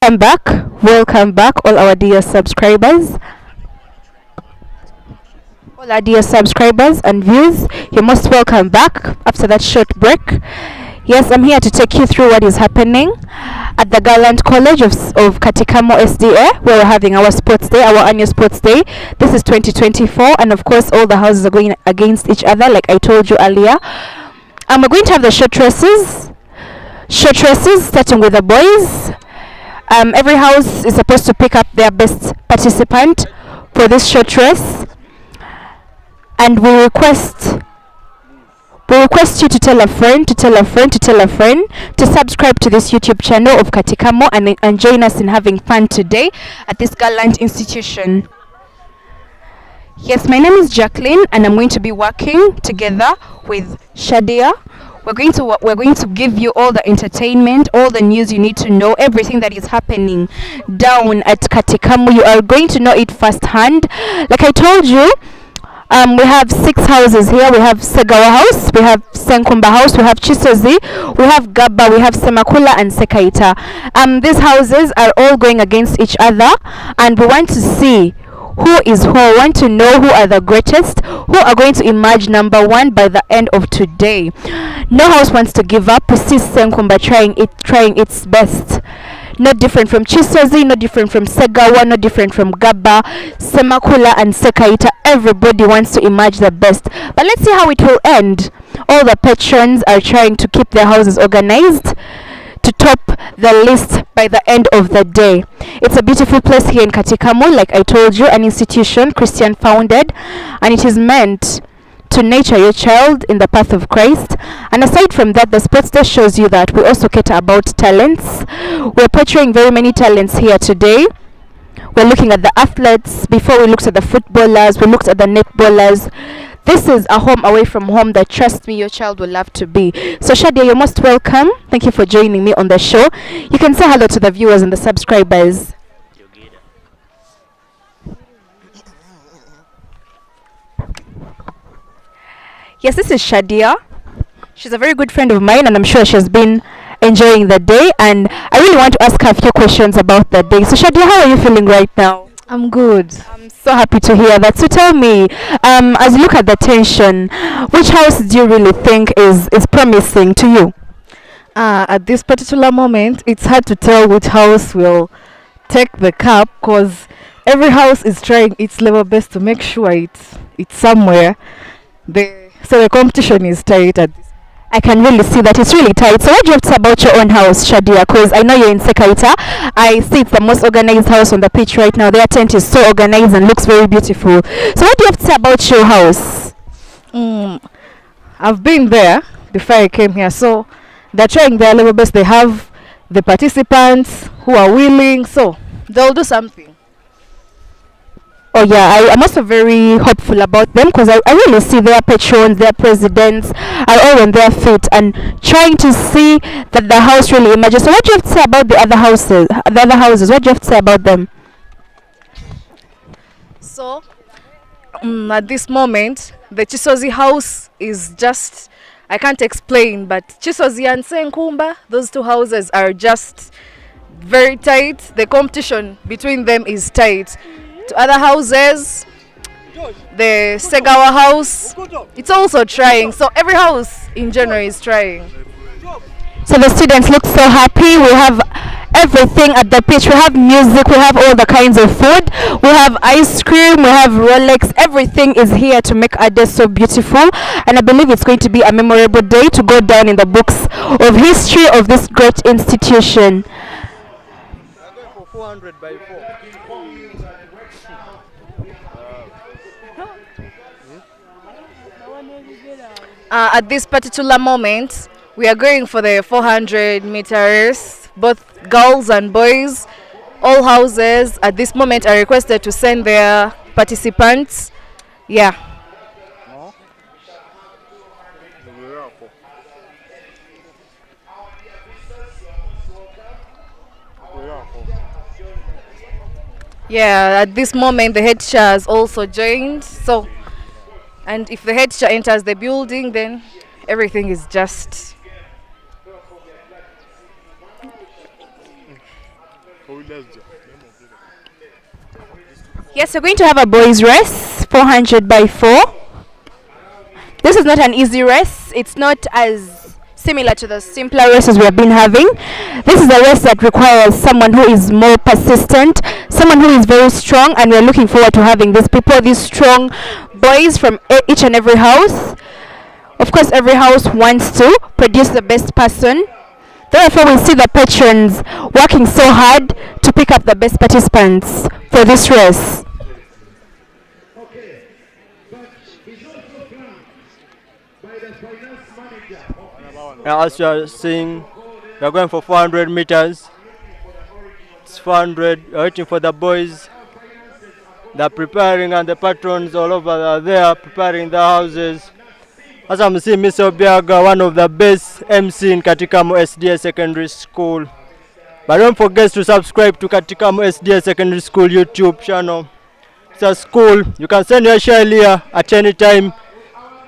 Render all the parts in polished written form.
Welcome back, all our dear subscribers. All our dear subscribers and viewers, you're most welcome back after that short break. Yes, I'm here to take you through what is happening at the Gallant College of KATIKAMU SDA, where we're having our sports day, our annual sports day. This is 2024, and of course, all the houses are going against each other, like I told you earlier. We're going to have the short races, starting with the boys. Every house is supposed to pick up their best participant for this short race, and we request you to tell a friend, to subscribe to this YouTube channel of KATIKAMU and join us in having fun today at this gallant institution. Yes, my name is Jacqueline, and I'm going to be working together with Shadia. We're going to give you all the entertainment, all the news you need to know, everything that is happening down at KATIKAMU. You are going to know it firsthand. Like I told you, we have 6 houses here. We have Segawa House, we have Senkumba House, we have Chisozi, we have Gaba, we have Semakula and Sekaita. These houses are all going against each other, and we want to see who is who. We want to know who are the greatest, who are going to emerge number one by the end of today. No house wants to give up. We see Senkumba trying its best. Not different from Chisozi, not different from Segawa, not different from Gaba, Semakula and Sekaita. Everybody wants to emerge the best. But let's see how it will end. All the patrons are trying to keep their houses organized to top the list by the end of the day. It's a beautiful place here in KATIKAMU, like I told you, an institution Christian founded, and it is meant to nurture your child in the path of Christ. And aside from that, the sports day shows you that we also cater about talents. We're portraying very many talents here today. We're looking at the athletes. Before we looked at the footballers, we looked at the netballers. This is a home away from home that, trust me, your child will love to be. So Shadia, you're most welcome. Thank you for joining me on the show. You can say hello to the viewers and the subscribers. Yes, this is Shadia. She's a very good friend of mine, and I'm sure she's been enjoying the day, and I really want to ask her a few questions about the day. So Shadia, how are you feeling right now? I'm good. I'm so happy to hear that. So tell me, as you look at the tension, which house do you really think is promising to you? At this particular moment, it's hard to tell which house will take the cup because every house is trying its level best to make sure it's somewhere. So the competition is tight at this. I can really see that it's really tight. So what do you have to say about your own house, Shadia? Because I know you're in Sekaita. I see it's the most organized house on the pitch right now. Their tent is so organized and looks very beautiful. So what do you have to say about your house? I've been there before I came here, so they're trying their level best. They have the participants who are willing, so they'll do something. Oh yeah, I'm also very hopeful about them because I really see their patrons, their presidents are all on their feet and trying to see that the house really emerges. So what do you have to say about the other houses? What do you have to say about them? So at this moment, the Chisozi house is just, I can't explain, but Chisozi and Senkumba, those two houses are just very tight. The competition between them is tight. To other houses, the Segawa house, it's also trying. So every house in general is trying. So the students look so happy. We have everything at the pitch. We have music, we have all the kinds of food, we have ice cream, we have Rolex. Everything is here to make our day so beautiful, and I believe it's going to be a memorable day to go down in the books of history of this great institution. For 400 by 4. At this particular moment, we are going for the 400 meters, both girls and boys. All houses at this moment are requested to send their participants. Yeah. Yeah, at this moment the head teacher has also joined. So, and if the head teacher enters the building, then everything is just Yes, we're going to have a boys race, 400 by 4. This is not an easy race. It's not as similar to the simpler races we have been having. This is a race that requires someone who is more persistent, someone who is very strong, and we're looking forward to having these people, these strong boys from each and every house. Of course, every house wants to produce the best person. Therefore, we see the patrons working so hard to pick up the best participants for this race. As you are seeing, we are going for 400 meters. It's 400. We're waiting for the boys. They're preparing, and the patrons all over are there preparing the houses. As I'm seeing, Mr. Obiaga, one of the best MC in Katikamu SDA Secondary School. But don't forget to subscribe to Katikamu SDA Secondary School YouTube channel. It's a school. You can send your child here at any time.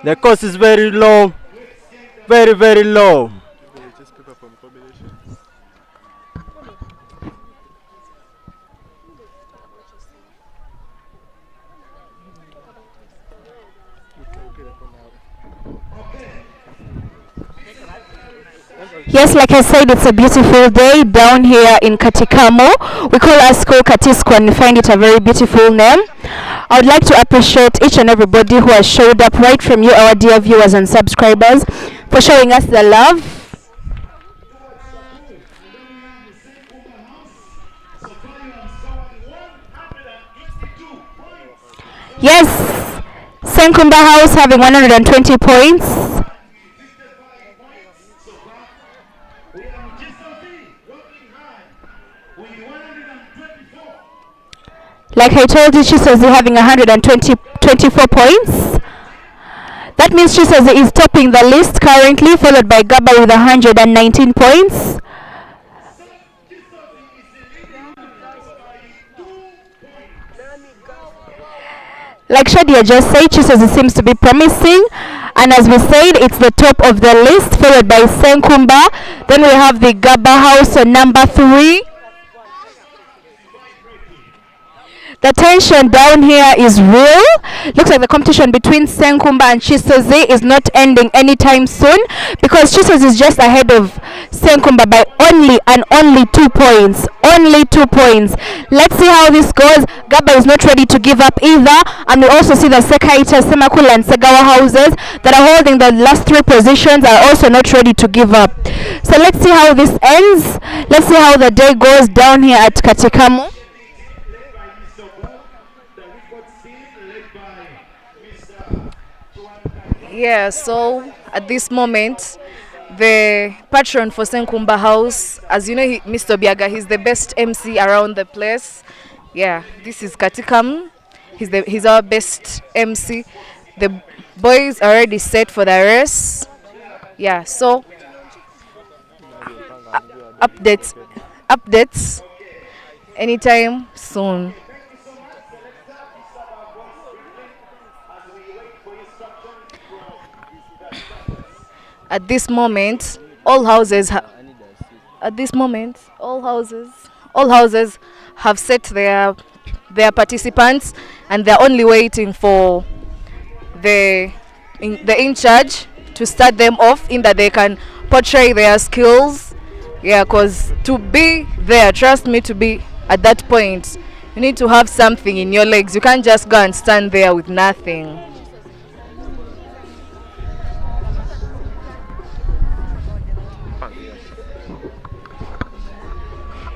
The cost is very low. Very, very low. Yes, like I said, it's a beautiful day down here in Katikamu. We call our school Katisku and we find it a very beautiful name. I would like to appreciate each and everybody who has showed up, right from you, our dear viewers and subscribers, for showing us the love. Yes, Senkumba House having 120 points. Like I told you, Chisozi having 124 points. That means Chisozi is topping the list currently, followed by Gaba with 119 points. Like Shadia just said, Chisozi seems to be promising. And as we said, it's the top of the list, followed by Senkumba. Then we have the Gaba House on number 3. The tension down here is real. Looks like the competition between Senkumba and Chisozi is not ending anytime soon, because Chisozi is just ahead of Senkumba by only 2 points. Only 2 points. Let's see how this goes. Gaba is not ready to give up either, and we also see the Sekaita, Semakula and Segawa houses that are holding the last 3 positions are also not ready to give up. So let's see how this ends. Let's see how the day goes down here at Katikamu. Yeah, so at this moment, the patron for Senkumba House, as you know, Mr. Biaga, he's the best MC around the place. Yeah, this is Katikamu. He's our best MC. The boys are already set for the race. Yeah, so updates anytime soon. At this moment, all houses have set their participants, and they're only waiting for the in charge to start them off, in that they can portray their skills. Yeah, because to be there, trust me, to be at that point, you need to have something in your legs. You can't just go and stand there with nothing.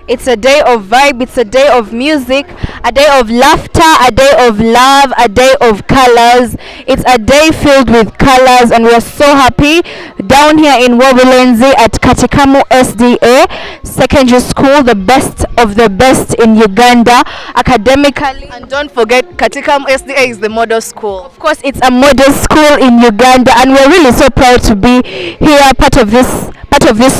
It's a day of vibe, it's a day of music, a day of laughter, a day of love, a day of colors. It's a day filled with colors, and we're so happy down here in Wabulenzi at Katikamu SDA Secondary School, the best of the best in Uganda academically. And don't forget, Katikamu SDA is the model school. Of course, it's a model school in Uganda, and we're really so proud to be here, part of this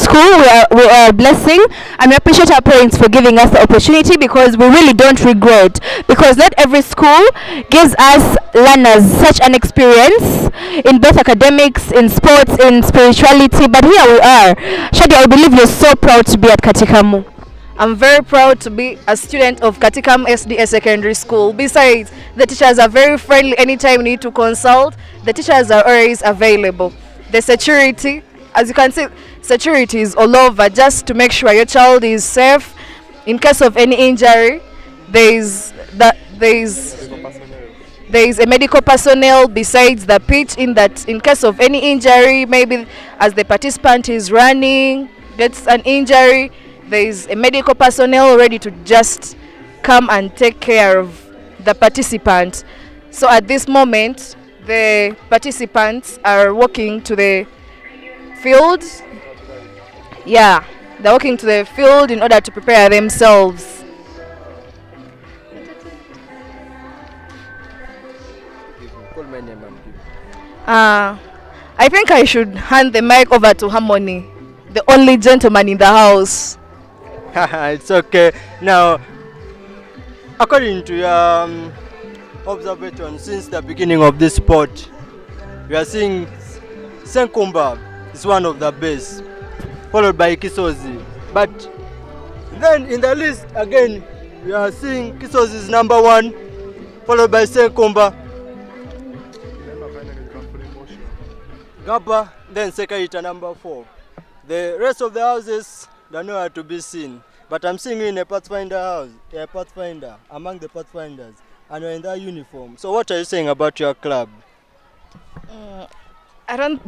school. We are a blessing, and we appreciate our parents for giving us the opportunity, because we really don't regret, because not every school gives us learners such an experience in both academics, in sports, in spirituality. But here we are. Shadi, I believe you're so proud to be at Katikamu. I'm very proud to be a student of KATIKAMU SDS Secondary School. Besides, the teachers are very friendly. Anytime you need to consult, the teachers are always available. The security, as you can see, security is all over just to make sure your child is safe. In case of any injury, there is a medical personnel besides the pitch, in that in case of any injury, maybe as the participant is running, gets an injury, there is a medical personnel ready to just come and take care of the participant. So at this moment, the participants are walking to the field. Yeah, they're walking to the field in order to prepare themselves. I think I should hand the mic over to Harmony, the only gentleman in the house. It's okay. Now, according to your observation since the beginning of this sport, we are seeing Senkumba is one of the best, followed by Kisozi. But then in the list again, we are seeing Kisozi is number 1, followed by Senkumba, Gaba, then Sekaita number 4. The rest of the houses, they're nowhere to be seen. But I'm seeing you in a Pathfinder house, a Pathfinder, among the Pathfinders, and you're in that uniform. So what are you saying about your club? I don't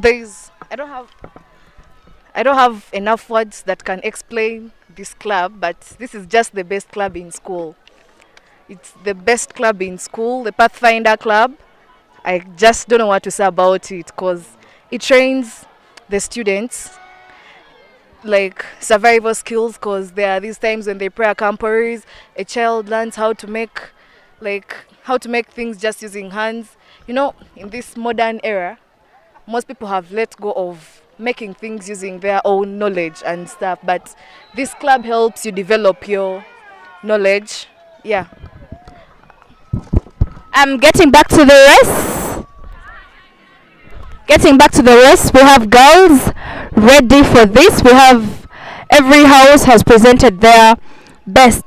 have enough words that can explain this club, but this is just the best club in school. It's the best club in school, the Pathfinder club. I just don't know what to say about it because it trains the students like survival skills, because there are these times when they pray camporees, a child learns how to make things just using hands. You know, in this modern era, most people have let go of making things using their own knowledge and stuff, but this club helps you develop your knowledge. Yeah. Getting back to the rest. We have girls ready for this. We have every house has presented their best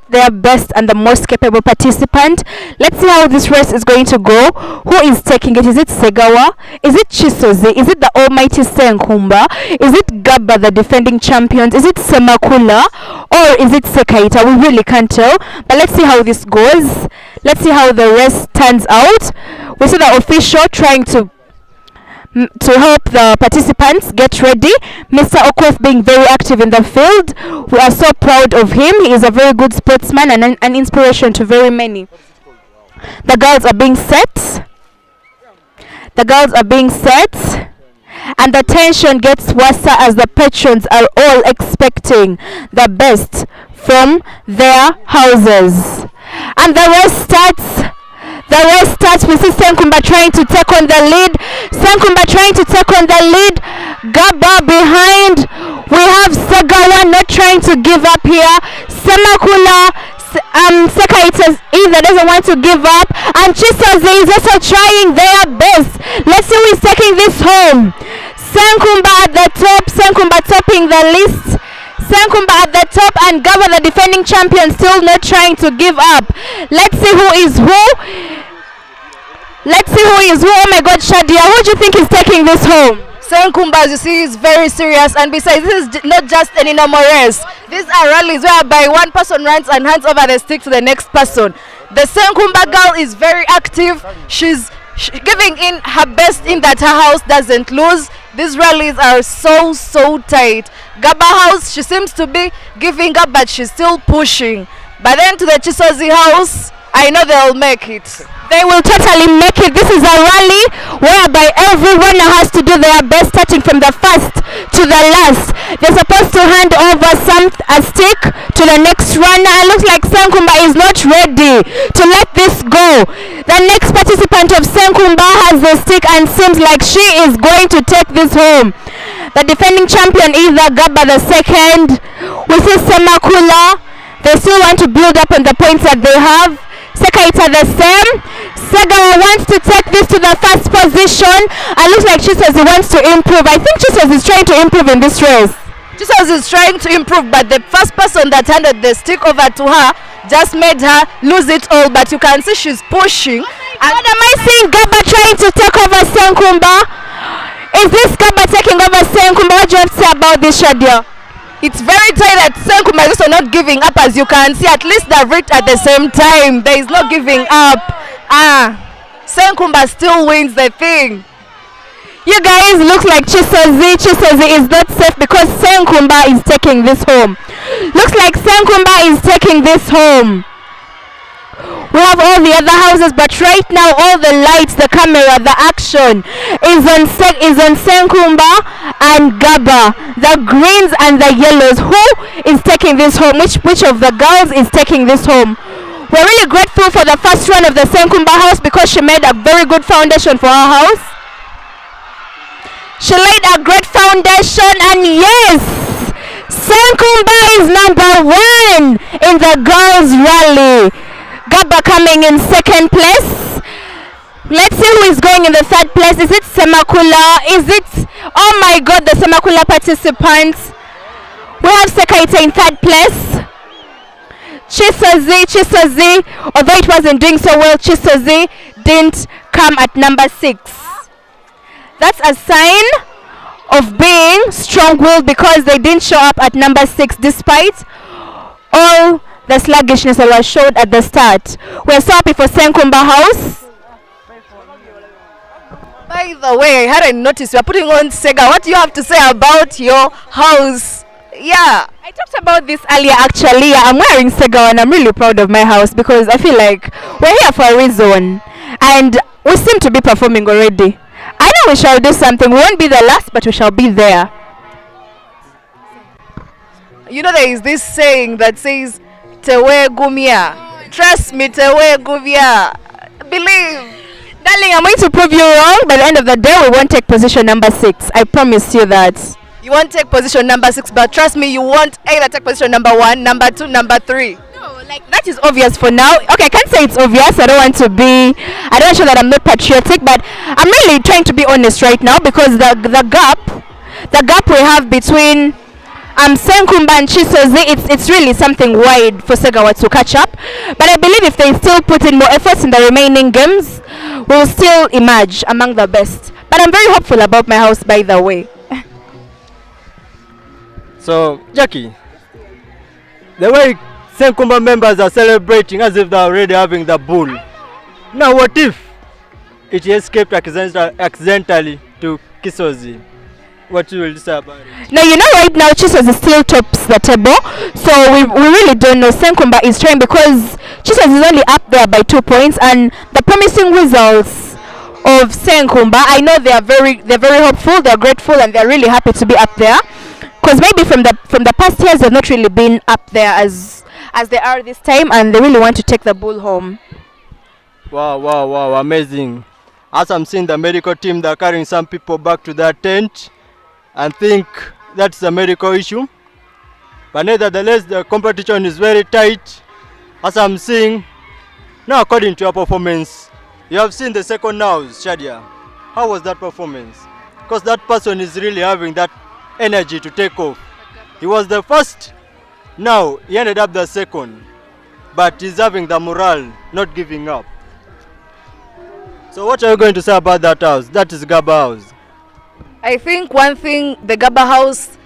and the most capable participant. Let's see how this race is going to go. Who is taking it? Is it Segawa? Is it Chisozi? Is it the almighty Senkumba? Is it Gaba, the defending champions? Is it Semakula? Or is it Sekaita? We really can't tell. But let's see how this goes. Let's see how the race turns out. We see the official trying to help the participants get ready. Mr. Okwef being very active in the field. We are so proud of him. He is a very good sportsman and an inspiration to very many. The girls are being set. And the tension gets worse as the patrons are all expecting the best from their houses. And the race starts. We see Senkumba trying to take on the lead. Gaba behind. We have Sagawa not trying to give up here. Semakula, Sekaita either doesn't want to give up. And Chisozi is also trying their best. Let's see who is taking this home. Senkumba at the top. Senkumba topping the list. Senkumba at the top, and Gaba, the defending champion, still not trying to give up. Let's see who is who. Oh my God, Shadia, who do you think is taking this home? Senkumba, as you see, is very serious, and besides, this is not just any normal race. These are rallies whereby one person runs and hands over the stick to the next person. The Senkumba girl is very active. She's giving in her best in that her house doesn't lose. These rallies are so tight. Gaba house, she seems to be giving up, but she's still pushing. But then to the Chisozi house, I know they'll make it. They will totally make it. This is a rally whereby everyone has to do their best, starting from the first to the last. They're supposed to hand over a stick to the next runner. It looks like Senkumba is not ready to let this go. The next participant of Senkumba has the stick and seems like she is going to take this home. The defending champion is the Gaba the second. We see Semakula. They still want to build up on the points that they have. Sekaita the same. Segawa wants to take this to the first position. It looks like Chisozi wants to improve. I think Chisozi is trying to improve in this race. Jesus is trying to improve, but the first person that handed the stick over to her just made her lose it all. But you can see she's pushing. And what am I seeing Gaba trying to take over Senkumba? Is this Gaba taking over Senkumba? What do you have to say about this, Shadia? It's very tight that Senkumba is also not giving up, as you can see. At least they've reached at the same time. There is no giving up. Senkumba still wins the thing. You guys, looks like Chisozi is not safe because Senkumba is taking this home. Looks like Senkumba is taking this home. We have all the other houses, but right now all the lights, the camera, the action is on Senkumba and Gaba. The greens and the yellows. Who is taking this home? Which of the girls is taking this home? We're really grateful for the first run of the Senkumba house because she made a very good foundation for her house. She laid a great foundation, and yes, Senkumba is #1 in the girls' rally. Gaba coming in second place. Let's see who is going in the third place. Is it Semakula? Is it, oh my god, the Semakula participants. We have Sekaite in third place. Chisozi, although it wasn't doing so well, Chisozi didn't come at number 6. That's a sign of being strong-willed because they didn't show up at number 6 despite all the sluggishness that was showed at the start. We're so happy for Senkumba House. By the way, I hadn't noticed you're putting on Sega. What do you have to say about your house? Yeah. I talked about this earlier actually. I'm wearing Sega and I'm really proud of my house because I feel like we're here for a reason. And we seem to be performing already. I know we shall do something. We won't be the last, but we shall be there. You know, there is this saying that says, Tewe Gumia. Trust me, Tewe Gumia. Believe. Darling, I'm going to prove you wrong. By the end of the day, we won't take position number 6. I promise you that. You won't take position number 6, but trust me, you won't either take position number 1, number 2, number 3. No, like that is obvious for now. Okay, I can't say it's obvious. I don't want to show that I'm not patriotic, but I'm really trying to be honest right now because the gap we have between Senkumba and Chisozi, it's really something wide for Segawa to catch up. But I believe if they still put in more efforts in the remaining games, we'll still emerge among the best. But I'm very hopeful about my house, by the way. So, Jackie, the way Senkumba members are celebrating as if they're already having the bull. Now, what if it escaped accidentally to Kisozi? What you will say about it? Now, you know, right now Chisozi still tops the table, so we really don't know. Senkumba is trying because Chisozi is only up there by 2 points, and the promising results of Senkumba, I know they're very hopeful, they're grateful, and they're really happy to be up there. Because maybe from the past years they've not really been up there as they are this time, and they really want to take the bull home. Wow, amazing. As I'm seeing the medical team, they're carrying some people back to their tent and think that's a medical issue. But nevertheless, the competition is very tight. As I'm seeing, now according to your performance, you have seen the second now, Shadia. How was that performance? Because that person is really having that energy to take off. He was the first, now he ended up the second, but he's having the morale, not giving up. So what are you going to say about that house? That is Gaba House. I think one thing the Gaba House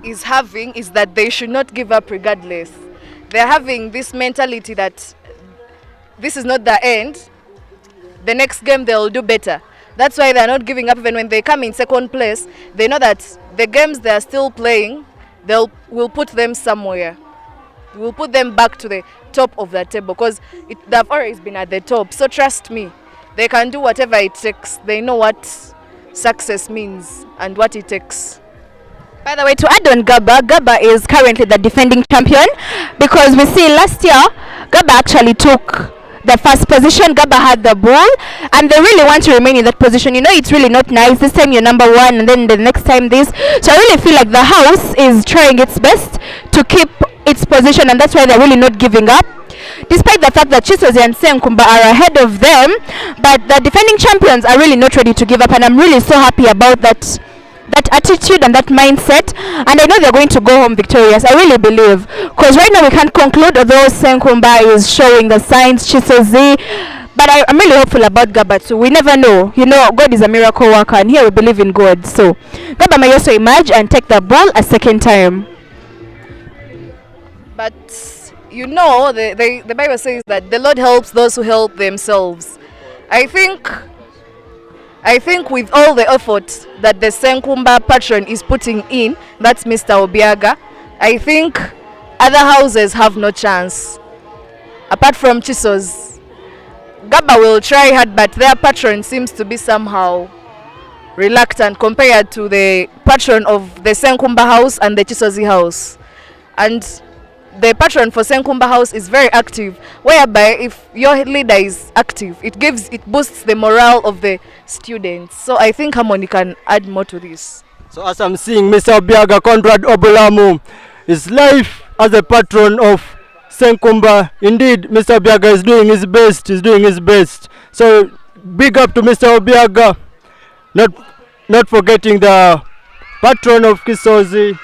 is having is that they should not give up regardless. They're having this mentality that this is not the end. The next game they'll do better. That's why they're not giving up. Even when they come in second place, they know that the games they're still playing, we'll put them somewhere. We'll put them back to the top of the table because they've always been at the top. So trust me, they can do whatever it takes. They know what success means and what it takes. By the way, to add on Gaba is currently the defending champion because we see last year Gaba actually took the first position. Gaba had the ball and they really want to remain in that position. You know, it's really not nice. This time you're number 1 and then the next time this. So I really feel like the house is trying its best to keep its position, and that's why they're really not giving up. Despite the fact that Chisozi and Senkumba are ahead of them, but the defending champions are really not ready to give up, and I'm really so happy about that that attitude and that mindset, and I know they're going to go home victorious. I really believe, because right now we can't conclude, although Senkumba is showing the signs, Chisozi, but I'm really hopeful about Gaba too. We never know. You know, God is a miracle worker, and here we believe in God. So Gaba may also emerge and take the ball a second time. But you know, the Bible says that the Lord helps those who help themselves. I think with all the effort that the Senkumba patron is putting in, that's Mr. Obiaga, I think other houses have no chance. Apart from Chisos, Gaba will try hard, but their patron seems to be somehow reluctant compared to the patron of the Senkumba house and the Chisozi house. And the patron for Senkumba house is very active, whereby if your leader is active, it boosts the morale of the students. So I think Harmony can add more to this. So as I'm seeing Mr. Obiaga Conrad Obulamu, his life as a patron of Senkumba, indeed Mr. Obiaga is doing his best. He's doing his best. So big up to Mr. Obiaga, not forgetting the patron of Kisozi.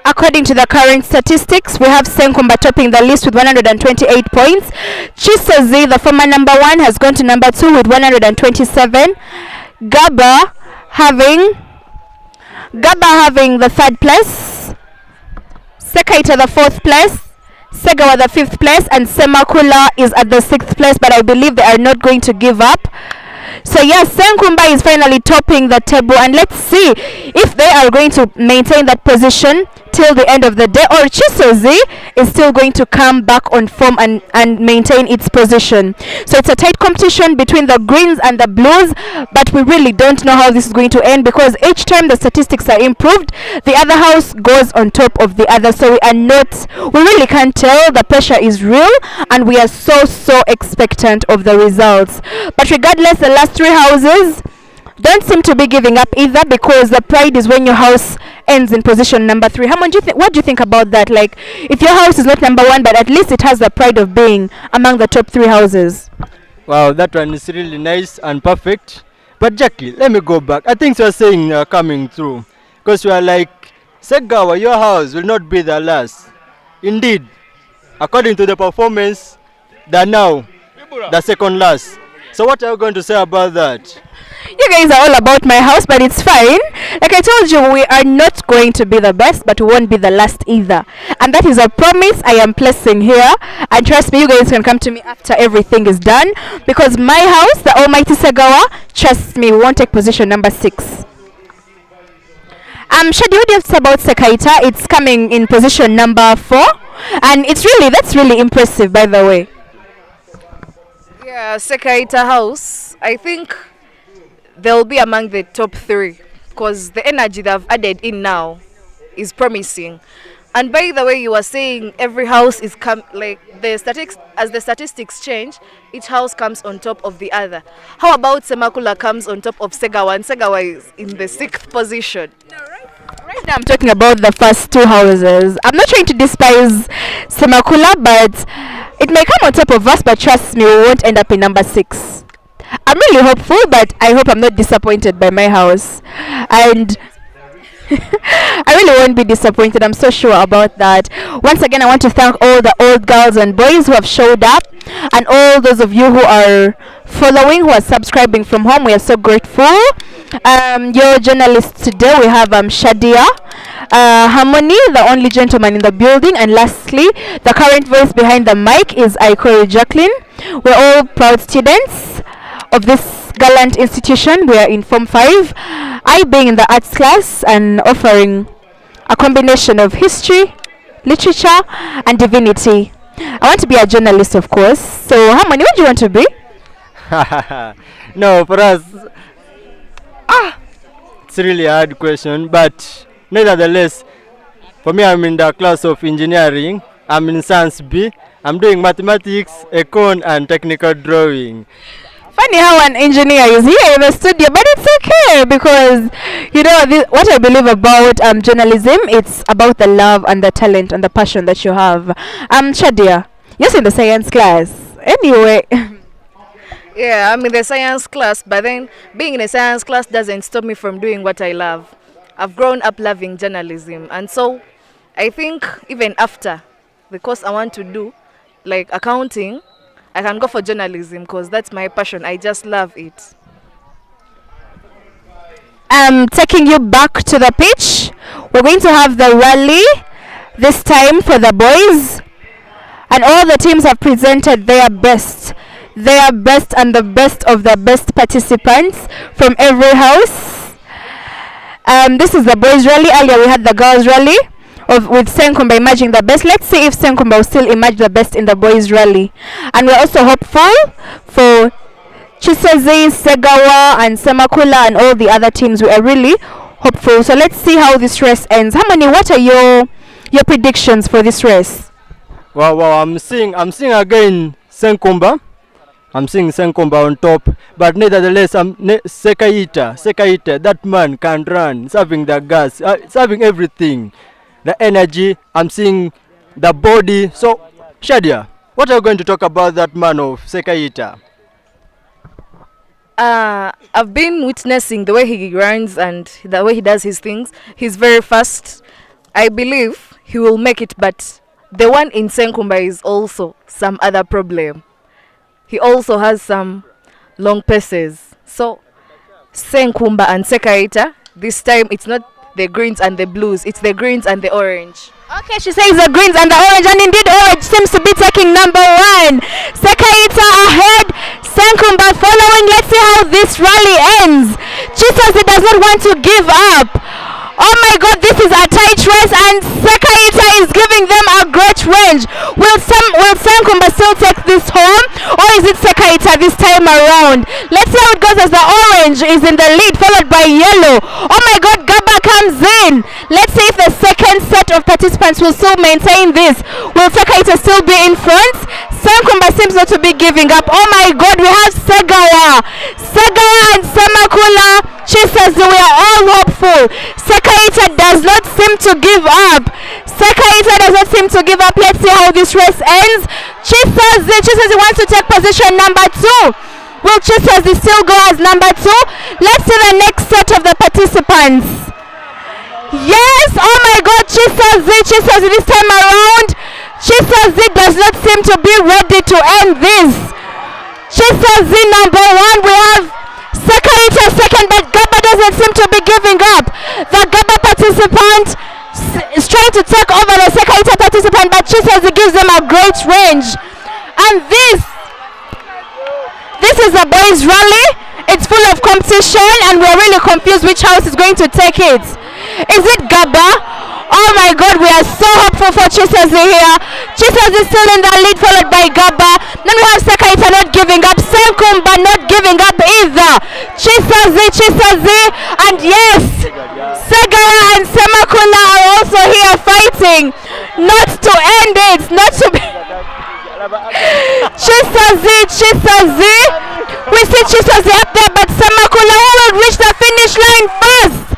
According to the current statistics, we have Senkumba topping the list with 128 points. Chisozi, the former number 1, has gone to number 2 with 127. Gaba having the 3rd place. Sekaita the 4th place. Segawa the 5th place, and Semakula is at the 6th place, but I believe they are not going to give up. So yes, Senkumba is finally topping the table, and let's see if they are going to maintain that position till the end of the day, or Chisozi is still going to come back on form and maintain its position. So it's a tight competition between the greens and the blues, but we really don't know how this is going to end, because each time the statistics are improved, the other house goes on top of the other. So we really can't tell. The pressure is real, and we are so expectant of the results. But regardless, the last 3 houses don't seem to be giving up either, because the pride is when your house ends in position number 3. What do you think about that? Like, if your house is not number 1, but at least it has the pride of being among the top 3 houses. Wow, that one is really nice and perfect. But Jackie, let me go back. I think you are saying coming through, because you are like, Segawa, your house will not be the last. Indeed, according to the performance, they're now the second last. So what are you going to say about that? You guys are all about my house, but it's fine. Like I told you, we are not going to be the best, but we won't be the last either. And that is a promise I am placing here. And trust me, you guys can come to me after everything is done, because my house, the almighty Segawa, trust me, we won't take position number 6. Shadi, what do you have to say about Sekaita? It's coming in position number 4, and that's really impressive, by the way. Yeah, Sekaita house, I think they'll be among the top 3, because the energy they've added in now is promising. And by the way, you were saying every house is like the statistics change, each house comes on top of the other. How about Semakula comes on top of Segawa, and Segawa is in the 6th position? No, right now I'm talking about the first 2 houses. I'm not trying to despise Semakula, but it may come on top of us, but trust me, we won't end up in number 6. I'm really hopeful, but I hope I'm not disappointed by my house. And I really won't be disappointed. I'm so sure about that. Once again, I want to thank all the old girls and boys who have showed up, and all those of you who are following, who are subscribing from home. We are so grateful. Your journalists today, we have Shadia, Harmony, the only gentleman in the building, and lastly, the current voice behind the mic is Ikori Jacqueline. We're all proud students of this gallant institution. We are in Form 5, I being in the arts class and offering a combination of history, literature, and divinity. I want to be a journalist, of course. So, Harmony, what do you want to be? No, for us, it's really a hard question, but nevertheless, for me, I'm in the class of engineering. I'm in Science B. I'm doing mathematics, econ, and technical drawing. Funny how an engineer is here in the studio, but it's okay, because what I believe about journalism, it's about the love and the talent and the passion that you have. Shadia, you're in the science class. Anyway. Yeah, I'm in the science class, but then being in a science class doesn't stop me from doing what I love. I've grown up loving journalism, and so I think even after the course I want to do, like accounting, I can go for journalism because that's my passion. I just love it. Taking you back to the pitch, we're going to have the rally this time for the boys, and all the teams have presented their best and the best of the best participants from every house. This is the boys rally. Earlier we had the girls rally with Senkumba emerging the best. Let's see if Senkumba will still emerge the best in the boys rally. And we're also hopeful for Chisazi, Segawa and Semakula and all the other teams. We are really hopeful. So let's see how this race ends. What are your predictions for this race? Wow, I'm seeing again Senkumba. I'm seeing Senkumba on top, but nevertheless, Sekaita, that man can run, serving the gas, serving everything, the energy. I'm seeing the body. So, Shadia, what are you going to talk about that man of Sekaita? I've been witnessing the way he runs and the way he does his things. He's very fast. I believe he will make it, but the one in Senkumba is also some other problem. He also has some long paces. So Senkumba and Sekaita, this time it's not the greens and the blues, it's the greens and the orange. Okay, she says the greens and the orange, and indeed orange seems to be taking number one. Sekaita ahead, Senkumba following. Let's see how this rally ends. Chisazi does not want to give up. Oh my god, this is a tight race and Sekaita is giving them a great range. Will Senkumba still take this home, or is it Sekaita this time around? Let's see how it goes as the orange is in the lead, followed by yellow. Oh my god, Gaba comes in. Let's see if the second set of participants will still maintain this. Will Sekaita still be in front? Senkumba seems not to be giving up. Oh my god, we have Segawa and Semakula. Chisazi, we are all hopeful. Sekaita does not seem to give up. Let's see how this race ends. Chisazi wants to take position number 2. Will Chisazi still go as number 2? Let's see the next set of the participants. Yes, oh my god, Chisazi this time around. Chisazi does not seem to be ready to end this. Chisazi number 1, we have Sekaita second, but Gaba doesn't seem to be giving up. The Gaba participant is trying to take over the Sekaita participant, but Chisazi gives them a great range. And this is a boys rally. It's full of competition and we're really confused which house is going to take it. Is it Gaba? Oh my god, we are so hopeful for Chisazi here. Chisazi is still in the lead, followed by Gaba. Then we have Sekaita not giving up, Senkumba not giving up either. Chisazi, and yes, Segawa and Semakula are also here fighting not to end it, not to be Chisazi. We see Chisazi up there, but Semakula, who will reach the finish line first?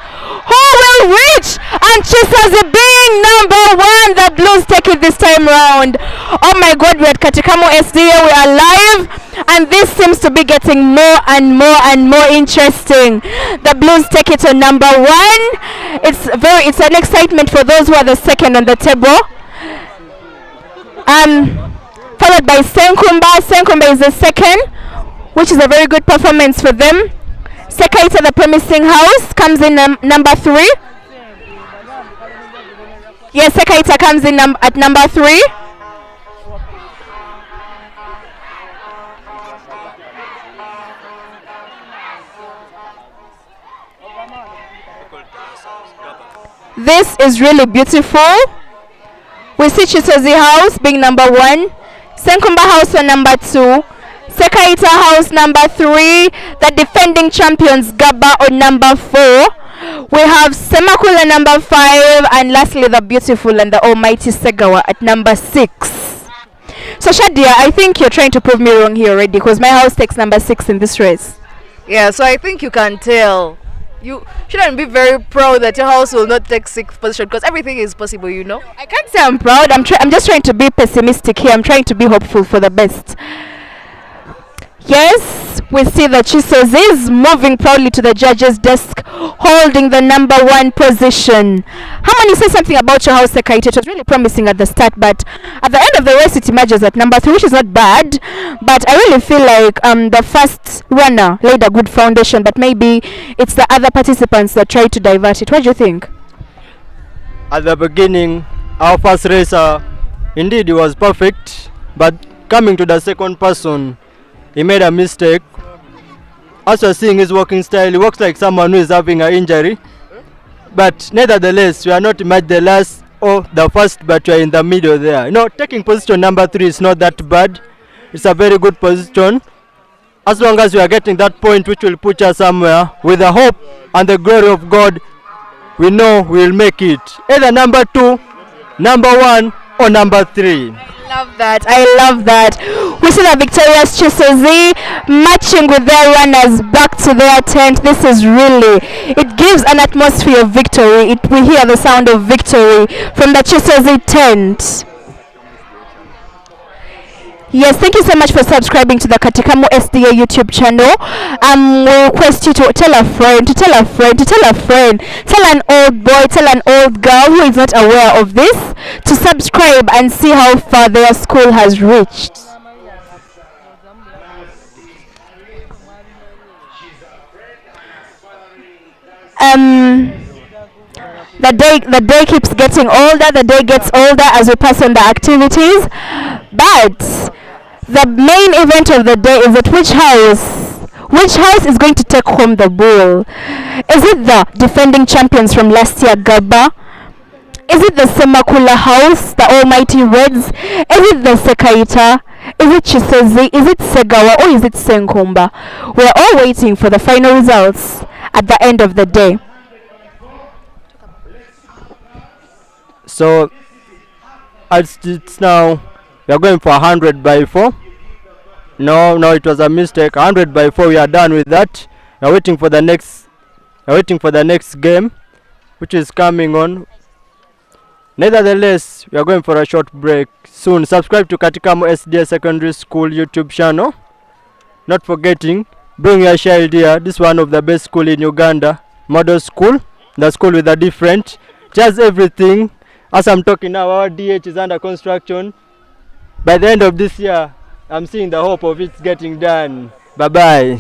Who will reach? And Chisazi being number 1, the Blues take it this time round. Oh my god, we're at KATIKAMU SDA, we are live, and this seems to be getting more and more interesting. The Blues take it to number 1. It's an excitement for those who are the second on the table. Followed by Senkumba. Senkumba is the second, which is a very good performance for them. Sekaita, the promising house, comes in number 3. Yes, Sekaita comes in at number 3. This is really beautiful. We see Chisazi house being number 1, Senkumba house on number 2, Sekaita house number 3, the defending champions Gaba on number 4. We have Semakula number 5, and lastly the beautiful and the almighty Segawa at number 6. So Shadia, I think you're trying to prove me wrong here already, because my house takes number 6 in this race. Yeah, so I think you can tell. You shouldn't be very proud that your house will not take 6th position, because everything is possible, I can't say I'm proud. I'm just trying to be pessimistic here. I'm trying to be hopeful for the best. Yes, we see that Chisos is moving proudly to the judge's desk, holding the number one position. Harmony, say something about your house, Sekaite. It was really promising at the start, but at the end of the race, it emerges at number 3, which is not bad. But I really feel like the first runner laid a good foundation, but maybe it's the other participants that tried to divert it. What do you think? At the beginning, our first racer, indeed, he was perfect, but coming to the second person, he made a mistake. As you're seeing his walking style, he walks like someone who is having an injury. But nevertheless, we are not much the last or the first, but we are in the middle there. You know, taking position number 3 is not that bad. It's a very good position. As long as we are getting that point which will put us somewhere, with the hope and the glory of God, we know we will make it. Either number 2, number 1, or number 3. Love that. I love that. We see the victorious Chisozi marching with their runners back to their tent. This is really, it gives an atmosphere of victory. We hear the sound of victory from the Chisozi tent. Yes, thank you so much for subscribing to the Katikamu SDA YouTube channel. We request you to tell a friend, to tell a friend, to tell a friend, tell an old boy, tell an old girl who is not aware of this to subscribe and see how far their school has reached. The day keeps getting older, the day gets older as we pass on the activities. But the main event of the day is that which house is going to take home the bull? Is it the defending champions from last year, Gaba? Is it the Semakula house, the almighty Reds? Is it the Sekaita? Is it Chisozi? Is it Segawa? Or is it Senkumba? We're all waiting for the final results at the end of the day. So, as it's now, we are going for 100 by 4. No, it was a mistake. 100 by 4, we are done with that. We are waiting for the next. We are waiting for the next game, which is coming on. Nevertheless, we are going for a short break soon. Subscribe to Katikamu SDA Secondary School YouTube channel. Not forgetting, bring your child here. This is one of the best school in Uganda. Model school, the school with a different, just everything. As I'm talking now, our DH is under construction. By the end of this year, I'm seeing the hope of it getting done. Bye-bye.